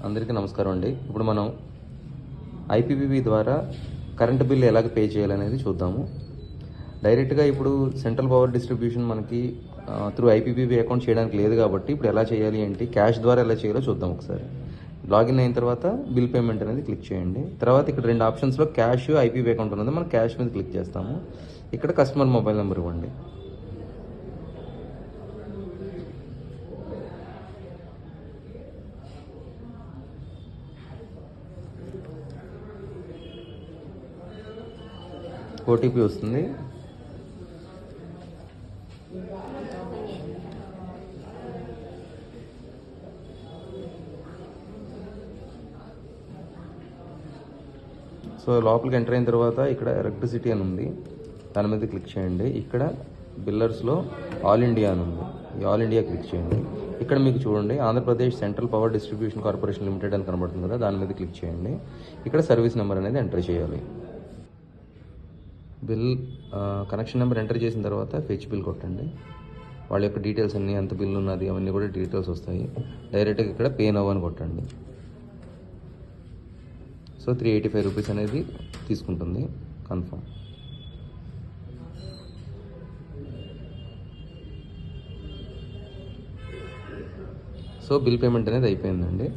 అందరికీ నమస్కారం అండి. ఇప్పుడు మనం ఐపీపీబీ ద్వారా కరెంటు బిల్లు ఎలాగ పే చేయాలనేది చూద్దాము. డైరెక్ట్గా ఇప్పుడు సెంట్రల్ పవర్ డిస్ట్రిబ్యూషన్ మనకి త్రూ ఐపీపీబీ అకౌంట్ చేయడానికి లేదు కాబట్టి ఇప్పుడు ఎలా చేయాలి ఏంటి, క్యాష్ ద్వారా ఎలా చేయాలో చూద్దాం ఒకసారి. లాగిన్ అయిన తర్వాత బిల్ పేమెంట్ అనేది క్లిక్ చేయండి. తర్వాత ఇక్కడ రెండు ఆప్షన్స్లో క్యాష్, ఐపీపీ అకౌంట్ ఉన్నది. మనం క్యాష్ మీద క్లిక్ చేస్తాము. ఇక్కడ కస్టమర్ మొబైల్ నెంబర్ ఇవ్వండి. ఓటీపీ వస్తుంది. సో లోపలికి ఎంటర్ అయిన తర్వాత ఇక్కడ ఎలక్ట్రిసిటీ అని ఉంది, దాని మీద క్లిక్ చేయండి. ఇక్కడ బిల్లర్స్లో ఆల్ ఇండియా అని ఉంది, ఈ ఆల్ ఇండియా క్లిక్ చేయండి. ఇక్కడ మీకు చూడండి Andhra Pradesh central power distribution corporation limited అని కనబడుతుంది కదా, దాని మీద క్లిక్ చేయండి. ఇక్కడ సర్వీస్ నెంబర్ అనేది ఎంటర్ చేయాలి. బిల్ కనెక్షన్ నెంబర్ ఎంటర్ చేసిన తర్వాత ఫెచ్ బిల్ కొట్టండి. వాళ్ళ యొక్క డీటెయిల్స్ అన్నీ, ఎంత బిల్ ఉన్నది అవన్నీ కూడా డీటెయిల్స్ వస్తాయి. డైరెక్ట్గా ఇక్కడ పే నవ్ అని కొట్టండి. సో 385 రూపీస్ అనేది తీసుకుంటుంది. కన్ఫర్మ్. సో బిల్ పేమెంట్ అనేది అయిపోయిందండి.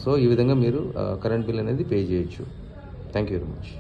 సో ఈ విధంగా మీరు కరెంట్ బిల్ అనేది పే చేయొచ్చు. Thank you very much.